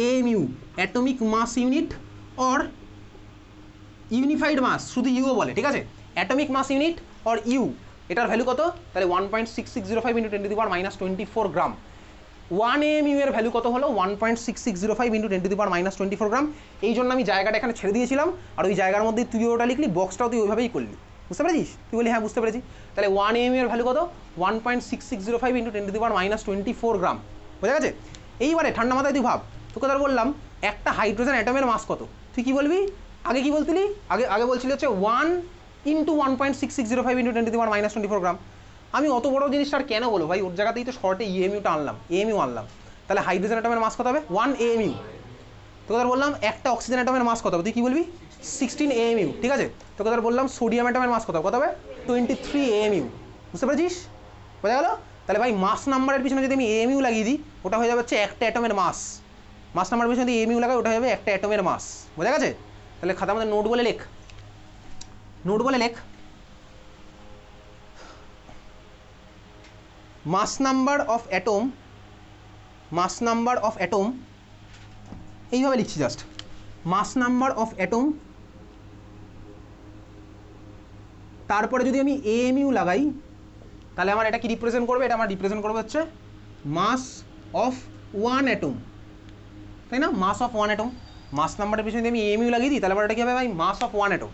AMU, atomic mass unit or unified mass, শুধু ইউও বলে, ঠিক আছে? Atomic mass unit or u, এটার ভ্যালু কত? তাহলে 1.6605 × 10⁻²৪ গ্রাম। 1 AMU এর ভ্যালু কত হলো? 1.6605 × 10⁻²৪ গ্রাম। এই জন্য আমি জায়গাটা এখানে ছেড়ে দিয়েছিলাম, আর ওই জায়গার মধ্যে তুই ওটা লিখলি, বক্সটাও তুই ওইভাবেই করলি। বুঝতে পেরেছিস? তুই বলি হ্যাঁ বুঝতে পেরেছি। তাহলে 1 AMU এর ভ্যালু কত? 1.6605 × 10⁻²৪ গ্রাম। বোঝা গেছে? এইবারে ঠান্ডা মাথায় তুই ভাব, তোকে ধর বললাম একটা হাইড্রোজেন অ্যাটমের মাস কত? তুই কি বলবি? আগে কি বলছিলি? আগে বলছিলি হচ্ছে 1 × 1.6605 × 10⁻²৪ গ্রাম। আমি অত বড় জিনিসটা আর কেন বলবো ভাই? ওর জায়গাতেই তো শর্টে EMUটা আনলাম, AMU আনলাম। তাহলে হাইড্রোজেন অ্যাটমের মাস কত হবে? 1 AMU। তোকে ধর বললাম একটা অক্সিজেন অ্যাটমের মাস কত হবে? তুই কি বলবি? 16 AMU, ঠিক আছে? তোকে ধর বললাম সোডিয়াম অ্যাটমের মাস কত হবে? 23 AMU। বুঝতে পেরেছিস? বোঝা গেল? তাহলে ভাই মাস নাম্বারের পিছনে যদি আমি AMU লাগিয়ে দিই ওটা হয়ে যাবে হচ্ছে একটা অ্যাটমের মাস। মাস নাম্বারের পিছনে যদি AMU লাগাই ওটা হবে একটা অ্যাটমের মাস। বোঝা গেছে? তাহলে খাতার মধ্যে নোট বলে লেখ মাস নাম্বার অফ অ্যাটম, এইভাবে লিখছি just mass number of atom, তারপরে যদি আমি AMU লাগাই তাহলে আমার এটা কি রিপ্রেজেন্ট করবে? এটা আমার রিপ্রেজেন্ট করবে হচ্ছে মাস অফ ওয়ান অ্যাটম, তাই না? মাস অফ ওয়ান অ্যাটম। মাস নাম্বারের পিছনে যদি আমি AMU লাগিয়ে দিই তাহলে আমার এটা কী হবে ভাই? মাস অফ ওয়ান অ্যাটম।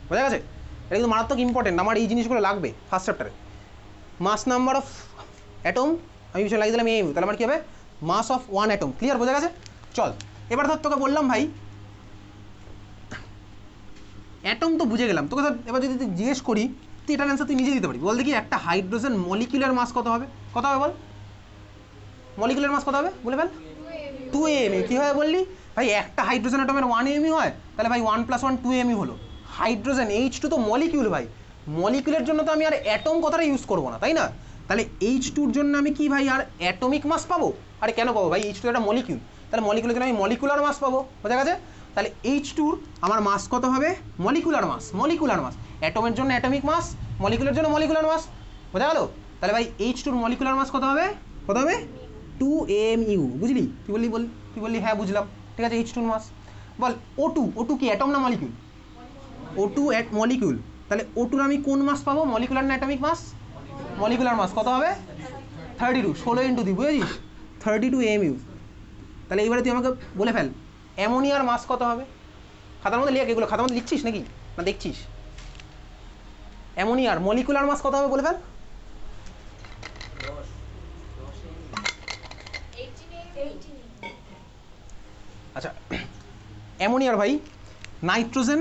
বোঝা গেছে? এটা কিন্তু মারাত্মক ইম্পর্টেন্ট, আমার এই জিনিসগুলো লাগবে ফার্স্ট চ্যাপ্টারে। মাস নাম্বার অফ অ্যাটম আমি পিছনে লাগিয়ে দিলাম AMU, তাহলে আমার কী হবে? মাস অফ ওয়ান অ্যাটম। ক্লিয়ার? বোঝা গেছে? চল এবার ধর তোকে বললাম ভাই অ্যাটম তো বুঝে গেলাম, তোকে এবার যদি তুই জিজ্ঞেস করি তুই এটার অ্যান্সার তুই নিজে দিতে পারবি। বল দেখি একটা হাইড্রোজেন মলিকুলার মাস কত হবে? কত হবে বল? মলিকুলার মাস কত হবে বলে ফেল? 2 AMU। কী হবে বললি ভাই? একটা হাইড্রোজেন অ্যাটমের 1 AMU হয়, তাহলে ভাই 1 + 1 2 AMU হলো। হাইড্রোজেন H2 তো মলিকিউল ভাই, মলিকিউলের জন্য তো আমি আর অ্যাটম কথাটা ইউজ করবো না, তাই না? তাহলে H2-র জন্য আমি কি ভাই আর অ্যাটমিক মাস পাবো? আরে কেন পাবো ভাই, H2 একটা মলিকিউল, তাহলে মলিকিউলের জন্য আমি মলিকুলার মাস পাবো, বোঝা গেছে? তাহলে H2-র আমার মাস কত হবে? মলিকুলার মাস, মলিকুলার মাস। অ্যাটমের জন্য অ্যাটমিক মাস, মলিকুলের জন্য মলিকুলার মাস, বোঝা গেল? তাহলে ভাই H2-র মলিকুলার মাস কত হবে? কত হবে? 2 mu, বুঝলি? তুই বললি হ্যাঁ বুঝলাম, ঠিক আছে। H2-র মাস বল। O2 কি অ্যাটম না মলিকিউল? O2 মলিকিউল, তাহলে O2-র আমি কোন মাস পাবো, মলিকুলার না অ্যাটমিক মাস? মলিকুলার মাস কত হবে? 32, 16 ইন্টু দিই, বুঝেছিস? 32 mu। তাহলে এইবারে তুই আমাকে বলে ফেল অ্যামোনিয়ার মাস কত হবে? খাতার মধ্যে লিখ, এগুলো খাতার মধ্যে লিখছিস নাকি না দেখছিস? অ্যামোনিয়ার মলিকুলার মাস কত হবে বলে ফেল। আচ্ছা, অ্যামোনিয়ার ভাই নাইট্রোজেন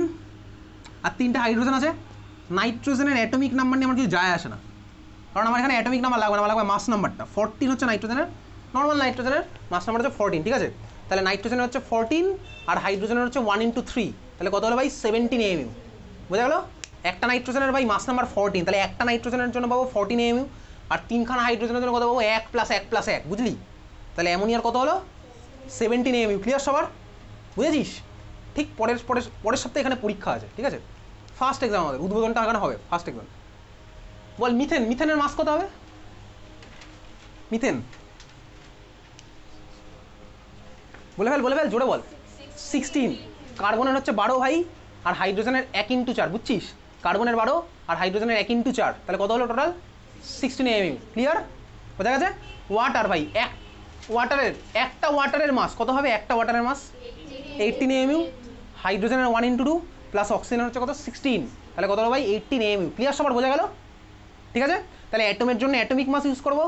আর 3টা হাইড্রোজেন আছে, নাইট্রোজেনের অ্যাটমিক নাম্বার নিয়ে আমার কিছু যায় আসে না, কারণ আমার এখানে অ্যাটমিক নাম্বার লাগবে না, আমার লাগবে মাস নাম্বারটা। 14 হচ্ছে নাইট্রোজেনের, নর্মাল নাইট্রোজেনের মাস নাম্বার হচ্ছে 14, ঠিক আছে? তাহলে নাইট্রোজেনের হচ্ছে 14 আর হাইড্রোজেনের হচ্ছে 1 × 3, তাহলে কত হলো ভাই? 17 mu, বোঝা গেল? একটা নাইট্রোজেনের ভাই মাস নাম্বার 14, তাহলে একটা নাইট্রোজেনের জন্য পাবো 14 mu, আর 3খানা হাইড্রোজেনের জন্য কত পাবো? 1 + 1 + 1, বুঝলি? তাহলে অ্যামোনিয়ার কত হলো? 17 mu। ক্লিয়ার সবার? বুঝেছিস? ঠিক পরের সপ্তাহে এখানে পরীক্ষা আছে, ঠিক আছে? ফার্স্ট এক্সাম আমাদের, উদ্বোধনটা এখানে হবে, ফার্স্ট এক্সাম। বল মিথেনের মাস কত হবে? মিথেন বলে ফেল জোরে বল। 16। কার্বনের হচ্ছে 12 ভাই, আর হাইড্রোজেনের 1 × 4, বুঝছিস? কার্বনের 12 আর হাইড্রোজেনের 1 × 4, তাহলে কত হলো টোটাল? 16 mu। ক্লিয়ার? বোঝা গেছে? ওয়াটার ভাই, একটা ওয়াটারের মাস কত হবে? একটা ওয়াটারের মাস 18 mu, হাইড্রোজেনের 1 × 2 প্লাস অক্সিজেনের হচ্ছে কত? 16, তাহলে কত হলো ভাই? 18 mu। ক্লিয়ার সবার? বোঝা গেল? ঠিক আছে? তাহলে অ্যাটমের জন্য অ্যাটমিক মাস ইউজ করবো,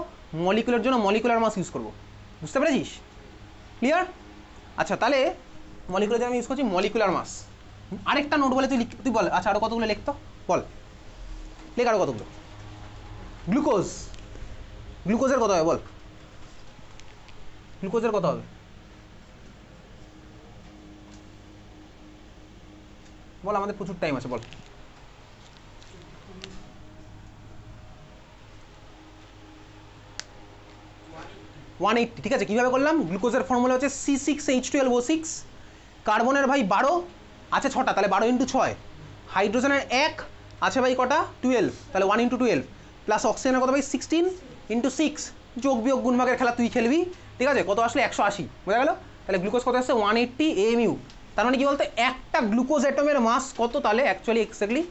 মলিকুলের জন্য মলিকুলার মাস ইউজ করবো, বুঝতে পেরেছিস? ক্লিয়ার? আচ্ছা, তাহলে মলিকুলার জন্য আমি ইউজ করছি মলিকুলার মাস। আরেকটা নোট বলে তুই বল। আচ্ছা, আরও কতগুলো লিখতো বল, লেখ আরও কতগুলো। গ্লুকোজের কত হবে বল? গ্লুকোজের কত হবে বল, আমাদের প্রচুর টাইম আছে, বল। 180, ঠিক আছে? কীভাবে করলাম? গ্লুকোজের ফর্মুলা হচ্ছে C6H12O6, কার্বনের ভাই 12 আছে 6টা, তাহলে 12 × 6, হাইড্রোজেনের 1 আছে ভাই কটা? 12, তাহলে 1 × 12, প্লাস অক্সিজেনের কত ভাই? 16 × 6, যোগ বিয়োগ গুণভাগের খেলা তুই খেলবি, ঠিক আছে? কত আসলে? 180, বোঝা গেল? তাহলে গ্লুকোজ কত আসছে? 180 mu। তার মানে কি বলতে, একটা গ্লুকোজ অ্যাটমের মাস কত? তাহলে অ্যাকচুয়ালি এক্স্যাক্টলি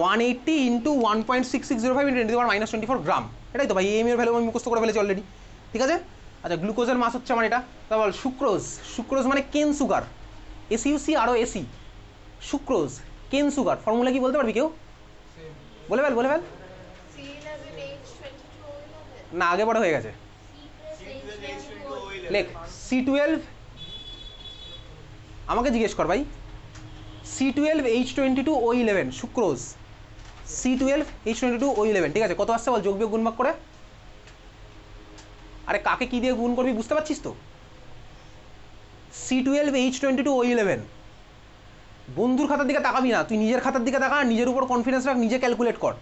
180 × 1.6605 × 10⁻24 গ্রাম। এটাই তো ভাই, mu এর ভ্যালু আমি মুখস্থ করে ফেলেছি অলরেডি, ঠিক আছে? আচ্ছা, গ্লুকোজের মাস হচ্ছে আমার এটা। তা বল সুক্রোজ মানে কেন সুগার, SUC আরও এসি, সুক্রোজ কেন সুগার ফর্মুলা কি বলতে পারবি কেউ? বলে ফেল। না, আগে পরে হয়ে গেছে, লেখ C12, আমাকে জিজ্ঞেস কর ভাই। C12H22O11 সুক্রোজ, C12H22O11, ঠিক আছে? কত আসছে বল যোগ বিয়োগ গুণভাগ করে? আরে কাকে কি দিয়ে গুণ করবি বুঝতে পারছিস তো? C12H22O11। বন্ধুর খাতার দিকে তাকাবি না, তুই নিজের খাতার দিকে তাকা, নিজের উপর কনফিডেন্স রাখ, নিজে ক্যালকুলেট কর।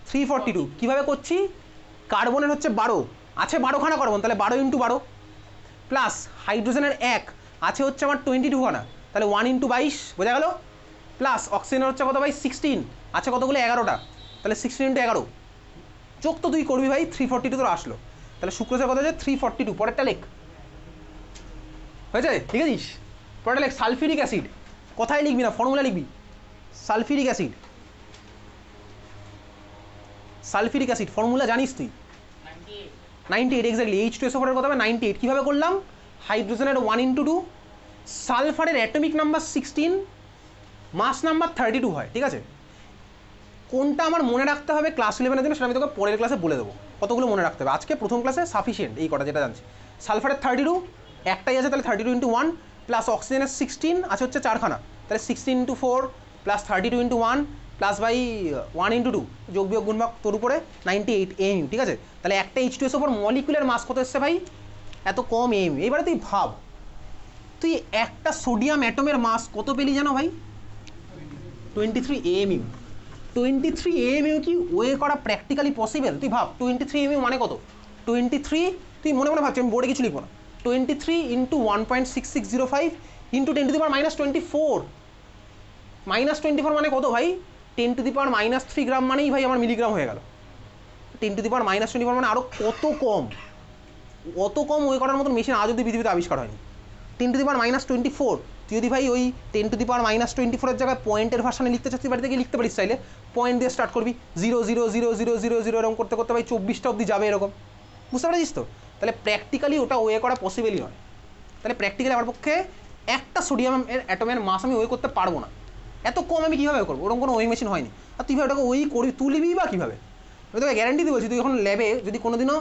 342 কীভাবে করছি? কার্বনের হচ্ছে 12 আছে, 12খানা কার্বন, তাহলে 12 × 12, প্লাস হাইড্রোজেনের 1 আছে হচ্ছে আমার 22খানা, তাহলে 1 × 22, বোঝা গেল? প্লাস অক্সিজেনের হচ্ছে কত ভাই? 16 আছে, কতগুলো? 11টা, তাহলে 16 × 11, চোখ তো তুই করবি ভাই। 342 তোর আসলো, তাহলে সুক্রোজের কত হচ্ছে? 342। পরেরটা লেখ, হয়েছে? লিখেছিস? পরেরটা লেখ সালফিউরিক অ্যাসিড। কথাই লিখবি না, ফর্মুলা লিখবি। সালফিউরিক অ্যাসিড ফর্মুলা জানিস তুই? 98 এক্স্যাক্টলি। H2SO4 এর কত হবে? 98। কীভাবে করলাম? হাইড্রোজেনের 1 × 2, সালফারের অ্যাটমিক নাম্বার 16, মাস নাম্বার 32 হয়, ঠিক আছে? কোনটা আমার মনে রাখতে হবে ক্লাস 11-এর জন্য, সেটা আমি তোকে পরের ক্লাসে বলে দেবো কতগুলো মনে রাখতে হবে। আজকে প্রথম ক্লাসে সাফিসিয়েন্ট এই কটা যেটা জানছি। সালফারের 32 একটাই আছে, তাহলে 32 × 1, প্লাস অক্সিজেনের 16 আছে হচ্ছে 4খানা, তাহলে 16 × 4 প্লাস 32 × 1 প্লাস বাই 1 × 2, যোগ বিয়োগ গুণভাগ তোর উপরে 98 mu, ঠিক আছে? তাহলে একটা H2SO4 মলিকুলার মাস কত এসছে ভাই? এত কম mu। এইবারে তুই ভাব তুই একটা সোডিয়াম অ্যাটমের মাস কত পেলি জানো ভাই? 23 AMU। 23 AMU কি ওয়ে করা প্র্যাকটিক্যালি পসিবল? তুই ভাব 23 AMU মানে কত? 23 তুই মনে মনে ভাবছি, আমি বোর্ডে কিছু লিখবো না। 23 ইন্টু 1.6605 ইন্টু 10 টু দি পাওয়ার -24। -24 মানে কত ভাই? 10 টু দি পাওয়ার -3 গ্রাম মানেই ভাই আমার মিলিগ্রাম হয়ে গেল। 10 টু দি পাওয়ার -24 মানে আরও কত কম, অত কম ওয়ে করার মতন মেশিন আজ অব্দি পৃথিবীতে আবিষ্কার হয়নি। 10 টু দি পাওয়ার -24 তুই যদি ভাই ওই 10 টু দি পাওয়ার -24 জায়গায় পয়েন্টের ভার্সানে লিখতে চাচ্ছিস, বাড়িতে গিয়ে লিখতে পারিস চাইলে। পয়েন্ট দিয়ে স্টার্ট করবি 0.0000000 এরকম করতে করতে ভাই 24টা অব্দি যাবে এরকম, বুঝতে পারছিস তো? তাহলে প্র্যাকটিক্যালি ওটা ওয়ে করা পসিবলই নয়। তাহলে প্র্যাকটিক্যালি আমার পক্ষে একটা সোডিয়াম অ্যাটমের মাস আমি ওয়ে করতে পারবো না। এত কম আমি কীভাবে করবো? ওরকম কোনো ওয়েং মেশিন হয়নি। আর তুই ভাই ওটাকে ওই করবি, তুলবি বা কীভাবে? আমি তোকে গ্যারান্টি দিয়ে বলছি, তুই এখন ল্যাবে যদি কোনো দিনও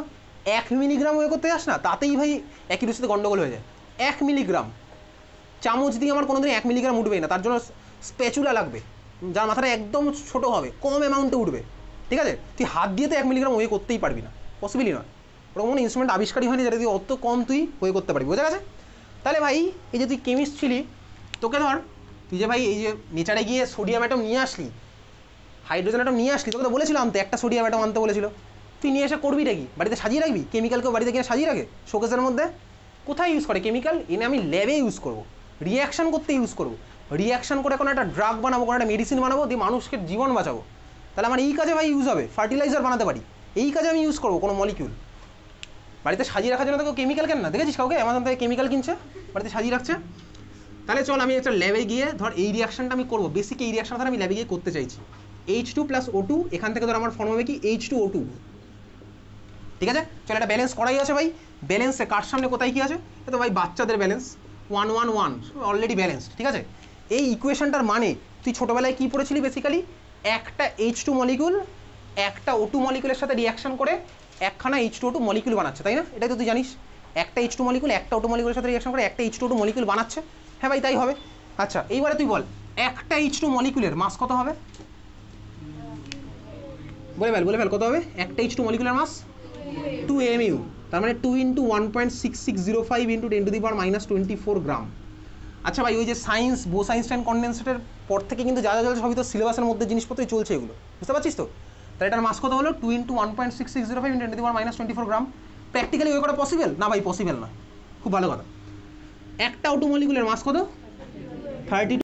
1 মিলিগ্রাম ওয়ে করতে যাস না, তাতেই ভাই অ্যাকিউরেসিতে গন্ডগোল হয়ে যায়। 1 মিলিগ্রাম চামচ দিয়ে আমার কোনোদিন 1 মিলিগ্রাম উঠবেই না, তার জন্য স্প্যাচুলা লাগবে, যার মাথাটা একদম ছোটো হবে, কম অ্যামাউন্টে উঠবে, ঠিক আছে? তুই হাত দিয়ে তো 1 মিলিগ্রাম ওয়ে করতেই পারবি না, পসিবলই নয়। ওরকম কোনো ইনস্ট্রুমেন্ট আবিষ্কারই হয়নি যেটা তুই অত কম তুই ওয়ে করতে পারবি, বোঝা গেছে? তাহলে ভাই এই যে তুই কেমিস্ট ছিলি, তোকে ধর তুই যে ভাই এই যে নেচারে গিয়ে সোডিয়াম অ্যাটম নিয়ে আসলি, হাইড্রোজেন অ্যাটম নিয়ে আসলি, তোকে তো বলেছিলাম তো একটা সোডিয়াম অ্যাটম আনতে বলেছিল। তুই নিয়ে এসে করবিটা কি? বাড়িতে সাজিয়ে রাখবি? কেমিক্যালকেও বাড়িতে গিয়ে সাজিয়ে রাখে শোকেসের মধ্যে। কোথায় ইউজ করে কেমিক্যাল? এনে আমি ল্যাবে ইউজ করবো, রিয়াকশান করতে ইউজ করবো, রিয়াকশান করে কোনো একটা ড্রাগ বানাবো, কোনো একটা মেডিসিন বানাবো, দিয়ে মানুষকে জীবন বাঁচাবো। তাহলে আমার এই কাজে ভাই ইউজ হবে, ফার্টিলাইজার বানাতে পারি, এই কাজে আমি ইউজ করবো কোনো মলিকিউল। বাড়িতে সাজিয়ে রাখার জন্য তো কেউ কেমিক্যাল কেন না, দেখেছিস কাউকে অ্যামাজন থেকে কেমিক্যাল কিনছে বাড়িতে সাজিয়ে রাখছে? তাহলে চল আমি একটা ল্যাবে গিয়ে ধর এই রিয়াকশানটা আমি করবো, বেসিক এই রিয়াকশানটা আমি ল্যাবে গিয়ে করতে চাইছি। H2 + O2, এখান থেকে ধর আমার ফর্ম হবে কি H2O2, ঠিক আছে? চল এটা ব্যালেন্স করাই আছে ভাই। ব্যালেন্সে কার সামনে কোথায় কী আছে? এ তো ভাই বাচ্চাদের ব্যালেন্স 1 1 1 অলরেডি ব্যালেন্সড, ঠিক আছে? এই ইকুয়েশনটার মানে তুই ছোটোবেলায় কী পড়েছিলি? বেসিক্যালি একটা H2 মলিকিউল একটা O2 মলিকিউলের সাথে রিয়াকশান করে একখানা H2O2 মলিকিউল বানাচ্ছে, তাই না? এটাই তো তুই জানিস, একটা H2 মলিকিউল একটা O2 মলিকিউলের সাথে রিয়াকশান করে একটা H2O2 মলিকিউল বানাচ্ছে। হ্যাঁ ভাই তাই হবে। আচ্ছা এইবারে তুই বল একটা H2 মলিকিউলের মাস কত হবে? বলে ফেল কত হবে একটা H2 মলিকুলার মাস? 2 AMU। তার মানে 2 × 1.6605 × 10 টু দি পাওয়ার -24 গ্রাম। আচ্ছা ভাই ওই যে সায়েন্স বোস আইনস্টাইন কনডেন্সেটের পর থেকে কিন্তু যা যা চলছে সবই তো সিলেবাসের মধ্যে জিনিসপত্রই চলছে, এগুলো বুঝতে পারছিস তো? তাহলে এটার মাস কত হলো? 2 × 1.6605 × 10 to the power -24 gram. Practically ওই করা পসিবল না ভাই? পসিবল না। খুব ভালো কথা। একটা O2 মলিকুলের মাস কত? 32